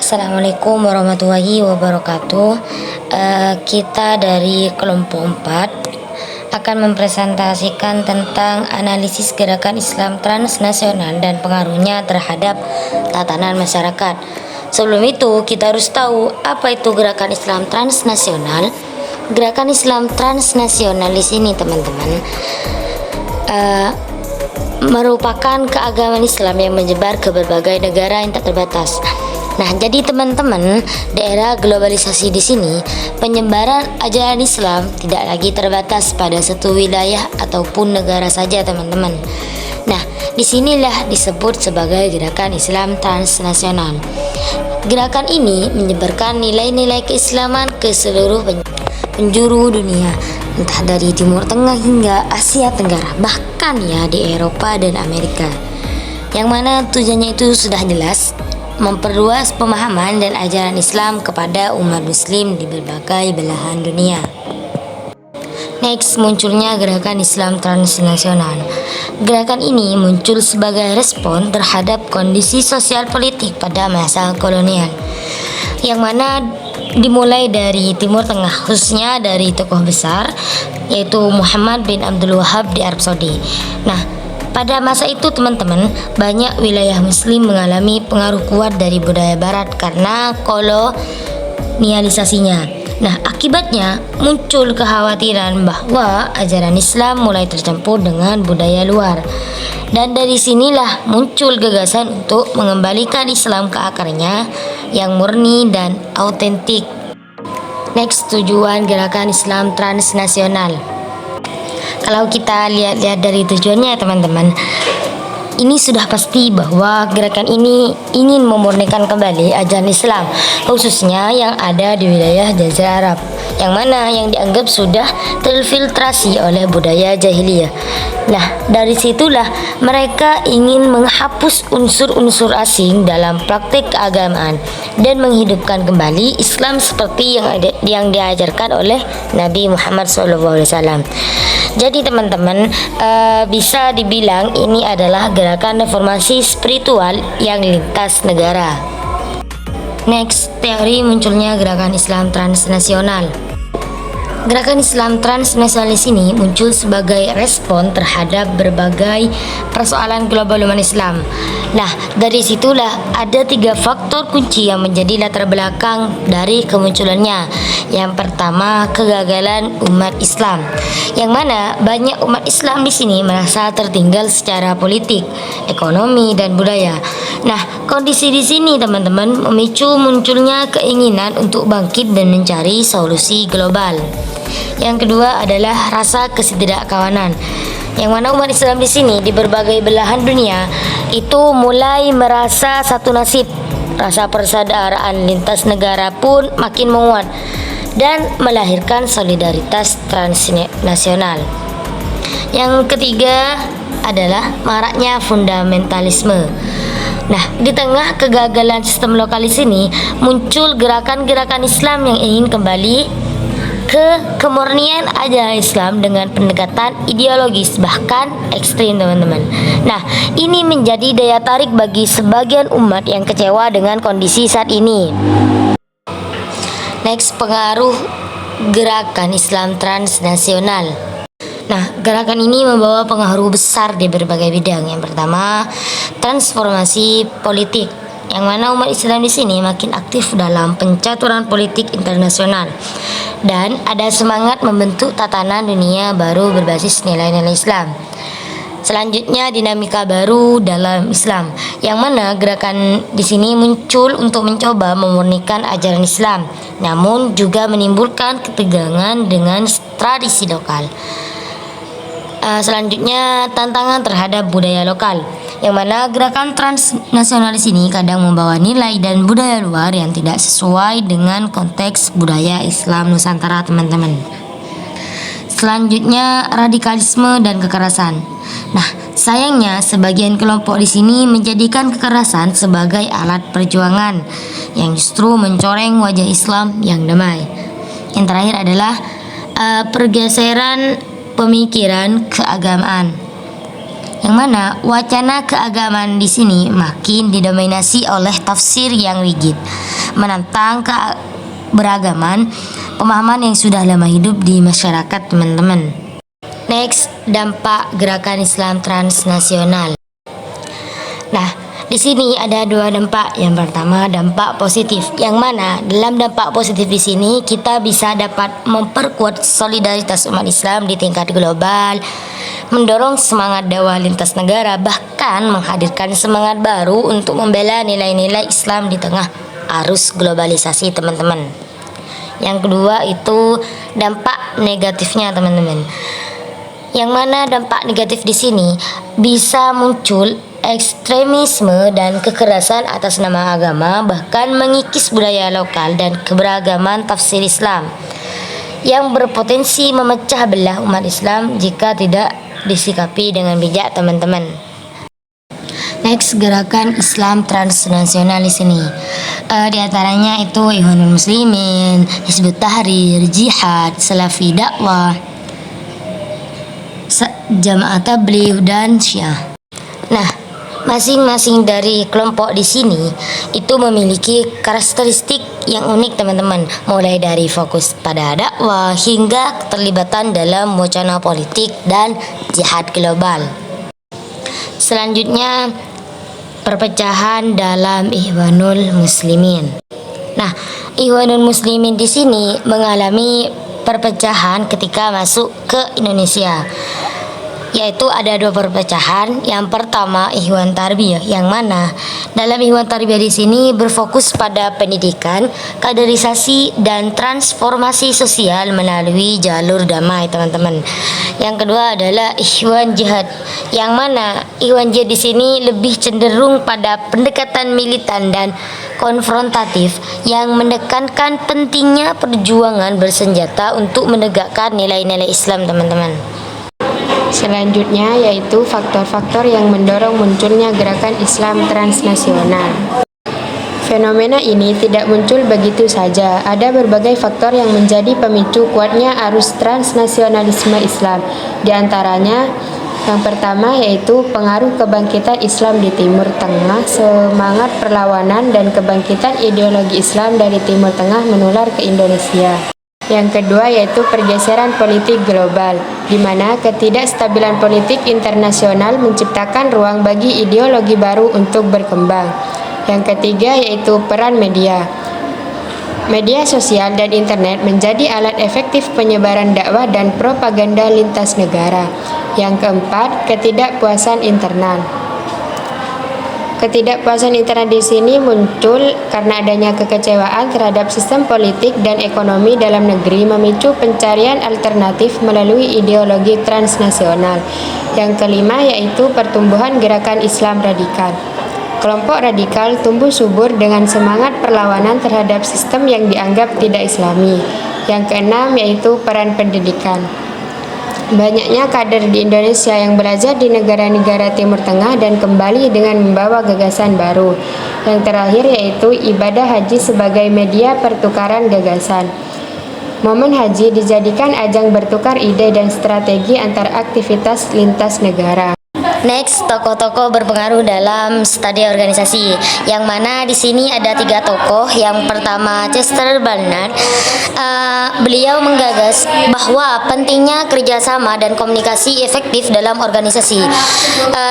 Assalamualaikum warahmatullahi wabarakatuh. Kita dari kelompok 4 akan mempresentasikan tentang analisis gerakan Islam transnasional dan pengaruhnya terhadap tatanan masyarakat. Sebelum itu, kita harus tahu apa itu gerakan Islam transnasional. Gerakan Islam transnasional di sini, teman-teman, merupakan keagamaan Islam yang menyebar ke berbagai negara yang tak terbatas. Nah, jadi teman-teman, di era globalisasi di sini, penyebaran ajaran Islam tidak lagi terbatas pada satu wilayah ataupun negara saja, teman-teman. Nah, disinilah disebut sebagai gerakan Islam transnasional. Gerakan ini menyebarkan nilai-nilai keislaman ke seluruh penjuru dunia, entah dari Timur Tengah hingga Asia Tenggara, bahkan ya di Eropa dan Amerika. Yang mana tujuannya itu sudah jelas, memperluas pemahaman dan ajaran Islam kepada umat muslim di berbagai belahan dunia. Next, munculnya gerakan Islam transnasional. Gerakan ini muncul sebagai respon terhadap kondisi sosial politik pada masa kolonial, yang mana dimulai dari Timur Tengah, khususnya dari tokoh besar yaitu Muhammad bin Abdul Wahab di Arab Saudi. Nah, pada masa itu, teman-teman, banyak wilayah muslim mengalami pengaruh kuat dari budaya barat karena kolonialisasinya. Nah, akibatnya muncul kekhawatiran bahwa ajaran Islam mulai tercampur dengan budaya luar. Dan dari sinilah muncul gagasan untuk mengembalikan Islam ke akarnya yang murni dan autentik. Next, tujuan gerakan Islam transnasional. Kalau kita lihat dari tujuannya, teman-teman, ini sudah pasti bahwa gerakan ini ingin memurnikan kembali ajaran Islam, khususnya yang ada di wilayah Jazirah Arab, yang mana yang dianggap sudah terfiltrasi oleh budaya jahiliyah. Nah, dari situlah mereka ingin menghapus unsur-unsur asing dalam praktik keagamaan dan menghidupkan kembali Islam seperti yang diajarkan oleh Nabi Muhammad SAW. Jadi teman-teman, bisa dibilang ini adalah gerakan reformasi spiritual yang lintas negara. Next, teori munculnya gerakan Islam transnasional. Gerakan Islam transnasional ini muncul sebagai respon terhadap berbagai persoalan global umat Islam. Nah, dari situlah ada 3 faktor kunci yang menjadi latar belakang dari kemunculannya. Yang pertama, kegagalan umat Islam, yang mana banyak umat Islam di sini merasa tertinggal secara politik, ekonomi, dan budaya. Nah, kondisi di sini, teman-teman, memicu munculnya keinginan untuk bangkit dan mencari solusi global. Yang kedua adalah rasa ketidakkawanan, yang mana umat Islam di sini di berbagai belahan dunia itu mulai merasa satu nasib. Rasa persaudaraan lintas negara pun makin menguat dan melahirkan solidaritas transnasional. Yang ketiga adalah maraknya fundamentalisme. Nah, di tengah kegagalan sistem lokal di sini muncul gerakan-gerakan Islam yang ingin kembali ke kemurnian ajaran Islam dengan pendekatan ideologis bahkan ekstrim, teman-teman. Nah, ini menjadi daya tarik bagi sebagian umat yang kecewa dengan kondisi saat ini. Next, pengaruh gerakan Islam transnasional. Nah, gerakan ini membawa pengaruh besar di berbagai bidang. Yang pertama, transformasi politik, yang mana umat Islam di sini makin aktif dalam pencaturan politik internasional dan ada semangat membentuk tatanan dunia baru berbasis nilai-nilai Islam. Selanjutnya, dinamika baru dalam Islam, yang mana gerakan di sini muncul untuk mencoba memurnikan ajaran Islam, namun juga menimbulkan ketegangan dengan tradisi lokal. Selanjutnya, tantangan terhadap budaya lokal, yang mana gerakan transnasional di sini kadang membawa nilai dan budaya luar yang tidak sesuai dengan konteks budaya Islam Nusantara, teman-teman. Selanjutnya, radikalisme dan kekerasan. Nah, sayangnya sebagian kelompok di sini menjadikan kekerasan sebagai alat perjuangan yang justru mencoreng wajah Islam yang damai. Yang terakhir adalah pergeseran pemikiran keagamaan, yang mana wacana keagamaan di sini makin didominasi oleh tafsir yang rigid. menantang keberagaman pemahaman yang sudah lama hidup di masyarakat, teman-teman. Next, dampak gerakan Islam transnasional. Nah, di sini ada dua dampak. Yang pertama, dampak positif, yang mana dalam dampak positif di sini kita bisa dapat memperkuat solidaritas umat Islam di tingkat global, mendorong semangat dakwah lintas negara, bahkan menghadirkan semangat baru untuk membela nilai-nilai Islam di tengah arus globalisasi, teman-teman. Yang kedua itu dampak negatifnya, teman-teman. Yang mana dampak negatif di sini bisa muncul ekstremisme dan kekerasan atas nama agama, bahkan mengikis budaya lokal dan keberagaman tafsir Islam yang berpotensi memecah belah umat Islam jika tidak disikapi dengan bijak, teman-teman. Next, gerakan Islam transnasional di sini. Di antaranya itu Ikhwanul Muslimin, Hizbut Tahrir, Jihad, Salafi Dakwah, Jamaah Tabligh dan Syiah. Nah, masing-masing dari kelompok di sini itu memiliki karakteristik yang unik, teman-teman, mulai dari fokus pada dakwah hingga keterlibatan dalam wacana politik dan jihad global. Selanjutnya, perpecahan dalam Ikhwanul Muslimin. Nah, Ikhwanul Muslimin di sini mengalami perpecahan ketika masuk ke Indonesia, yaitu ada dua perpecahan. Yang pertama, Ikhwan Tarbiyah, yang mana dalam Ikhwan Tarbiyah di sini berfokus pada pendidikan, kaderisasi dan transformasi sosial melalui jalur damai, teman-teman. Yang kedua adalah Ikhwan Jihad, yang mana Ikhwan Jihad di sini lebih cenderung pada pendekatan militan dan konfrontatif yang menekankan pentingnya perjuangan bersenjata untuk menegakkan nilai-nilai Islam, teman-teman. Selanjutnya yaitu faktor-faktor yang mendorong munculnya gerakan Islam transnasional. Fenomena ini tidak muncul begitu saja. Ada berbagai faktor yang menjadi pemicu kuatnya arus transnasionalisme Islam. Di antaranya, yang pertama yaitu pengaruh kebangkitan Islam di Timur Tengah. Semangat perlawanan dan kebangkitan ideologi Islam dari Timur Tengah menular ke Indonesia. Yang kedua yaitu pergeseran politik global, di mana ketidakstabilan politik internasional menciptakan ruang bagi ideologi baru untuk berkembang. Yang ketiga yaitu peran media. Media sosial dan internet menjadi alat efektif penyebaran dakwah dan propaganda lintas negara. Yang keempat, ketidakpuasan internal. Ketidakpuasan internal di sini muncul karena adanya kekecewaan terhadap sistem politik dan ekonomi dalam negeri, memicu pencarian alternatif melalui ideologi transnasional. Yang kelima yaitu pertumbuhan gerakan Islam radikal. Kelompok radikal tumbuh subur dengan semangat perlawanan terhadap sistem yang dianggap tidak Islami. Yang keenam yaitu peran pendidikan. Banyaknya kader di Indonesia yang belajar di negara-negara Timur Tengah dan kembali dengan membawa gagasan baru. Yang terakhir yaitu ibadah haji sebagai media pertukaran gagasan. Momen haji dijadikan ajang bertukar ide dan strategi antar aktivitas lintas negara. Next, tokoh-tokoh berpengaruh dalam studi organisasi, yang mana di sini ada 3 tokoh. Yang pertama, Chester Barnard. Beliau menggagas bahwa pentingnya kerjasama dan komunikasi efektif dalam organisasi.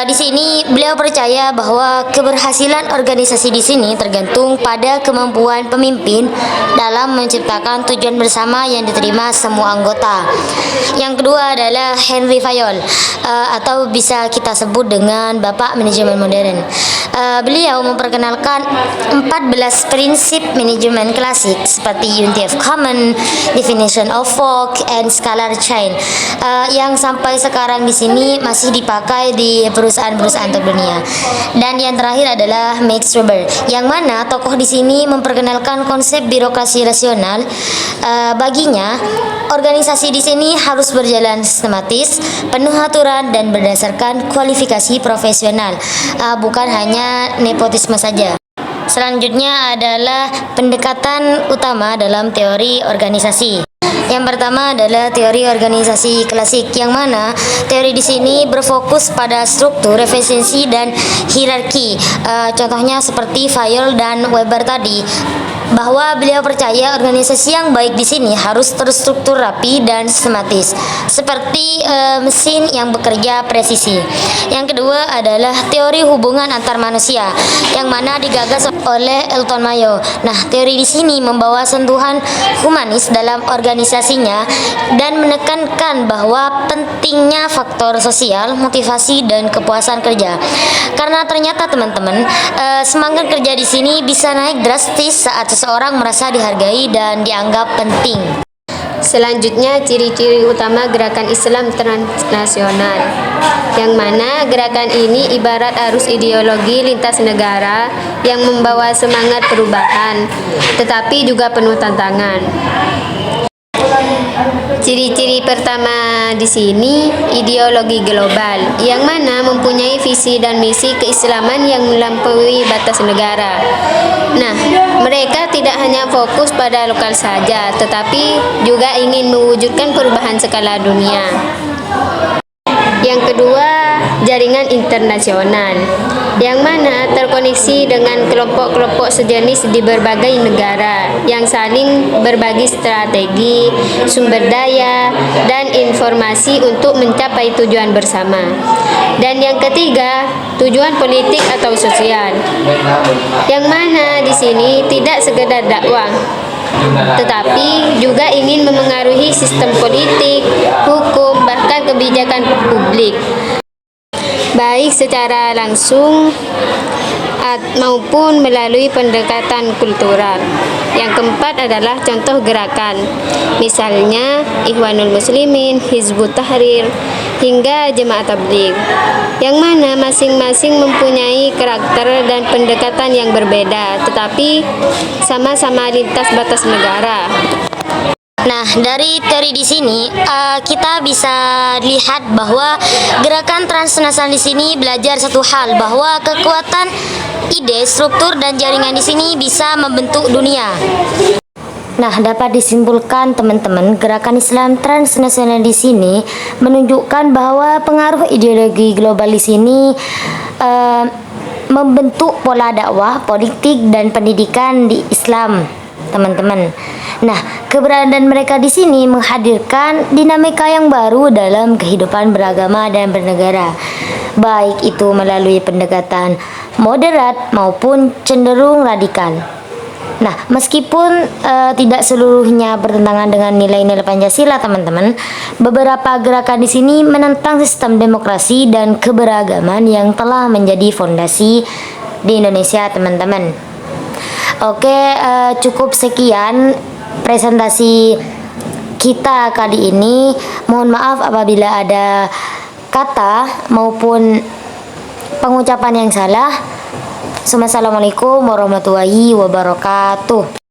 Di sini beliau percaya bahwa keberhasilan organisasi di sini tergantung pada kemampuan pemimpin dalam menciptakan tujuan bersama yang diterima semua anggota. Yang kedua adalah Henry Fayol, atau bisa kita sebut dengan Bapak Manajemen Modern. Beliau memperkenalkan 14 prinsip manajemen klasik seperti unity of common, definition of work, and scalar chain, yang sampai sekarang di sini masih dipakai di perusahaan-perusahaan terdunia. Dan yang terakhir adalah Max Weber, yang mana tokoh di sini memperkenalkan konsep birokrasi rasional. Baginya, organisasi di sini harus berjalan sistematis, penuh aturan, dan berdasarkan kualifikasi profesional, bukan hanya nepotisme saja. Selanjutnya adalah pendekatan utama dalam teori organisasi. Yang pertama adalah teori organisasi klasik, yang mana teori di sini berfokus pada struktur, efisiensi, dan hierarki. Contohnya seperti Fayol dan Weber tadi. bahwa beliau percaya organisasi yang baik di sini harus terstruktur rapi dan sistematis, seperti mesin yang bekerja presisi. Yang kedua adalah teori hubungan antar manusia, yang mana digagas oleh Elton Mayo. Nah, teori di sini membawa sentuhan humanis dalam organisasinya dan menekankan bahwa pentingnya faktor sosial, motivasi, dan kepuasan kerja. Karena ternyata teman-teman, semangat kerja di sini bisa naik drastis saat seseorang merasa dihargai dan dianggap penting. Selanjutnya, ciri-ciri utama gerakan Islam transnasional, yang mana gerakan ini ibarat arus ideologi lintas negara yang membawa semangat perubahan, tetapi juga penuh tantangan. Ciri-ciri pertama di sini ideologi global, yang mana mempunyai visi dan misi keislaman yang melampaui batas negara. Nah, mereka tidak hanya fokus pada lokal saja, tetapi juga ingin mewujudkan perubahan skala dunia. Yang kedua, jaringan internasional, yang mana terkoneksi dengan kelompok-kelompok sejenis di berbagai negara yang saling berbagi strategi, sumber daya, dan informasi untuk mencapai tujuan bersama. Dan yang ketiga, tujuan politik atau sosial, yang mana di sini tidak sekedar dakwah, tetapi juga ingin memengaruhi sistem politik, hukum, bahkan kebijakan publik, baik secara langsung maupun melalui pendekatan kultural. Yang keempat adalah contoh gerakan, misalnya Ikhwanul Muslimin, Hizbut Tahrir, hingga Jemaah Tabligh, yang mana masing-masing mempunyai karakter dan pendekatan yang berbeda, tetapi sama-sama lintas batas negara. Nah, dari teori di sini kita bisa lihat bahwa gerakan transnasional di sini belajar satu hal, bahwa kekuatan ide, struktur, dan jaringan di sini bisa membentuk dunia. Nah, dapat disimpulkan teman-teman, gerakan Islam transnasional di sini menunjukkan bahwa pengaruh ideologi global di sini membentuk pola dakwah, politik, dan pendidikan di Islam, teman-teman. Nah, keberadaan mereka di sini menghadirkan dinamika yang baru dalam kehidupan beragama dan bernegara, baik itu melalui pendekatan moderat maupun cenderung radikal. Nah, meskipun tidak seluruhnya bertentangan dengan nilai-nilai Pancasila, teman-teman, beberapa gerakan di sini menentang sistem demokrasi dan keberagaman yang telah menjadi fondasi di Indonesia, teman-teman. Oke, cukup sekian presentasi kita kali ini. Mohon maaf apabila ada kata maupun pengucapan yang salah. Assalamualaikum warahmatullahi wabarakatuh.